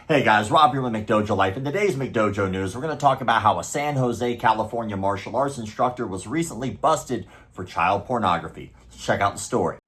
Hey guys, Rob here with McDojoLife. In today's McDojo news, we're going to talk about how a San Jose, California martial arts instructor was recently busted for child pornography. Let's check out the story.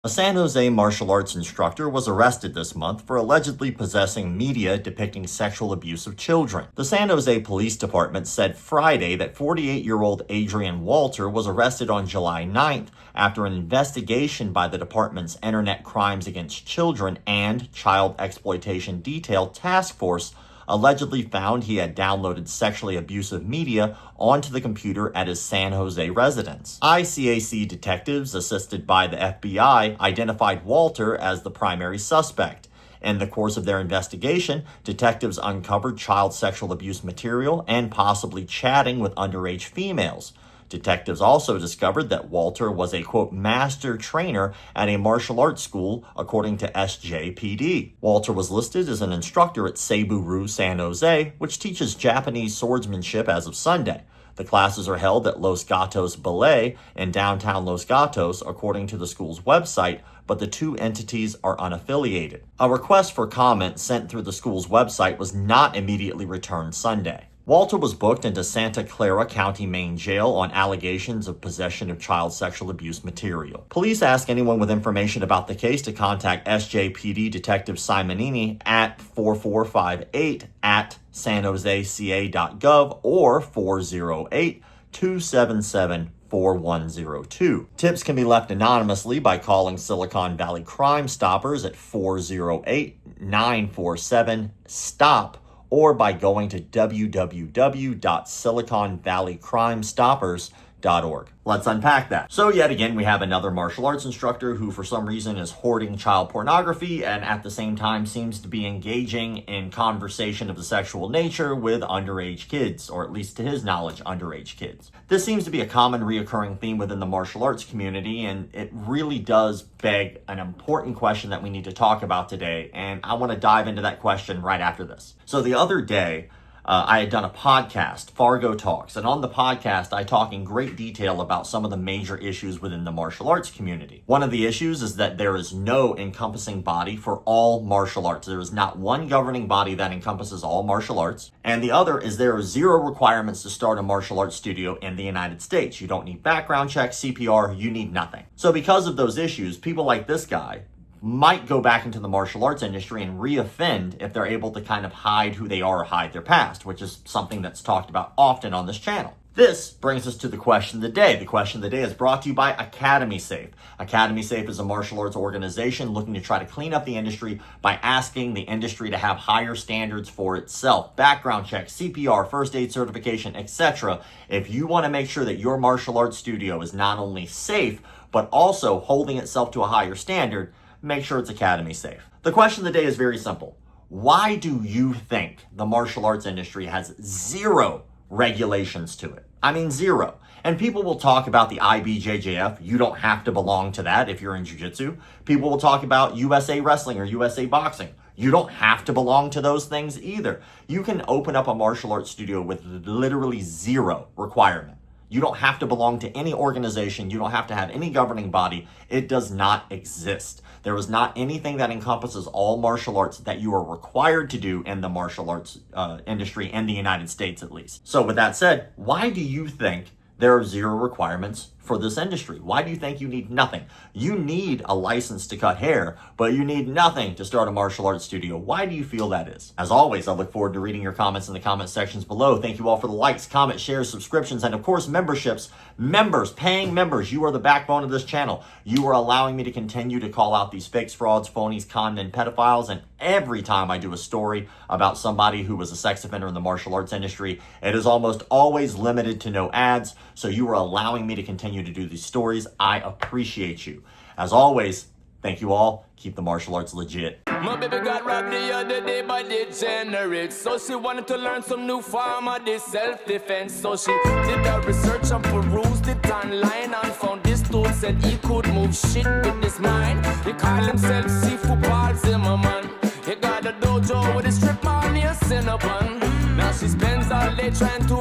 A San Jose martial arts instructor was arrested this month for allegedly possessing media depicting sexual abuse of children. The San Jose Police Department said Friday that 48-year-old Adrian Walter was arrested on July 9th after an investigation by the department's Internet Crimes Against Children and Child Exploitation Detail Task Force allegedly found he had downloaded sexually abusive media onto the computer at his San Jose residence. ICAC detectives, assisted by the FBI, identified Walter as the primary suspect. In the course of their investigation, detectives uncovered child sexual abuse material and possibly chatting with underage females. Detectives also discovered that Walter was a, quote, master trainer at a martial arts school, according to SJPD. Walter was listed as an instructor at Seibu-Ryu San Jose, which teaches Japanese swordsmanship as of Sunday. The classes are held at Los Gatos Ballet in downtown Los Gatos, according to the school's website, but the two entities are unaffiliated. A request for comment sent through the school's website was not immediately returned Sunday. Walter was booked into Santa Clara County Main Jail on allegations of possession of child sexual abuse material. Police ask anyone with information about the case to contact SJPD Detective Simonini at 4458 at sanjoseca.gov or 408-277-4102. Tips can be left anonymously by calling Silicon Valley Crime Stoppers at 408-947-STOP or by going to www.siliconvalleycrimestoppers.org. Let's unpack that. So yet again, we have another martial arts instructor who for some reason is hoarding child pornography and at the same time seems to be engaging in conversation of the sexual nature with underage kids, or at least to his knowledge, underage kids. This seems to be a common reoccurring theme within the martial arts community, and it really does beg an important question that we need to talk about today, and I want to dive into that question right after this. So the other day, I had done a podcast, Fargo Talks, and on the podcast, I talk in great detail about some of the major issues within the martial arts community. One of the issues is that there is no encompassing body for all martial arts. There is not one governing body that encompasses all martial arts. And the other is there are zero requirements to start a martial arts studio in the United States. You don't need background checks, CPR, you need nothing. So because of those issues, people like this guy might go back into the martial arts industry and reoffend if they're able to kind of hide who they are or hide their past, which is something that's talked about often on this channel. This brings us to the question of the day. The question of the day is brought to you by Academy Safe. Academy Safe is a martial arts organization looking to try to clean up the industry by asking the industry to have higher standards for itself. Background checks, CPR, first aid certification, etc. If you want to make sure that your martial arts studio is not only safe, but also holding itself to a higher standard, make sure it's Academy Safe. The question of the day is very simple. Why do you think the martial arts industry has zero regulations to it? I mean, zero. And people will talk about the IBJJF. You don't have to belong to that if you're in jiu-jitsu. People will talk about USA Wrestling or USA Boxing. You don't have to belong to those things either. You can open up a martial arts studio with literally zero requirement. You don't have to belong to any organization. You don't have to have any governing body. It does not exist. There is not anything that encompasses all martial arts that you are required to do in the martial arts industry in the United States, at least. So with that said, why do you think there are zero requirements for this industry? Why do you think you need nothing? You need a license to cut hair, but you need nothing to start a martial arts studio. Why do you feel that is? As always, I look forward to reading your comments in the comment sections below. Thank you all for the likes, comments, shares, subscriptions, and of course, memberships. Members, paying members, you are the backbone of this channel. You are allowing me to continue to call out these fakes, frauds, phonies, con, and pedophiles, and every time I do a story about somebody who was a sex offender in the martial arts industry, it is almost always limited to no ads, so you are allowing me to continue to do these stories. I appreciate you. As always, thank you all. Keep the martial arts legit. My baby got robbed the other day by degenerate. So she wanted to learn some new form of this self-defense. So she did her research and perused it online and found this dude said he could move shit with his mind. He called himself Seafood Paul Zimmerman. He got a dojo with a strip on, he a Cinnabon. Now she spends all day trying to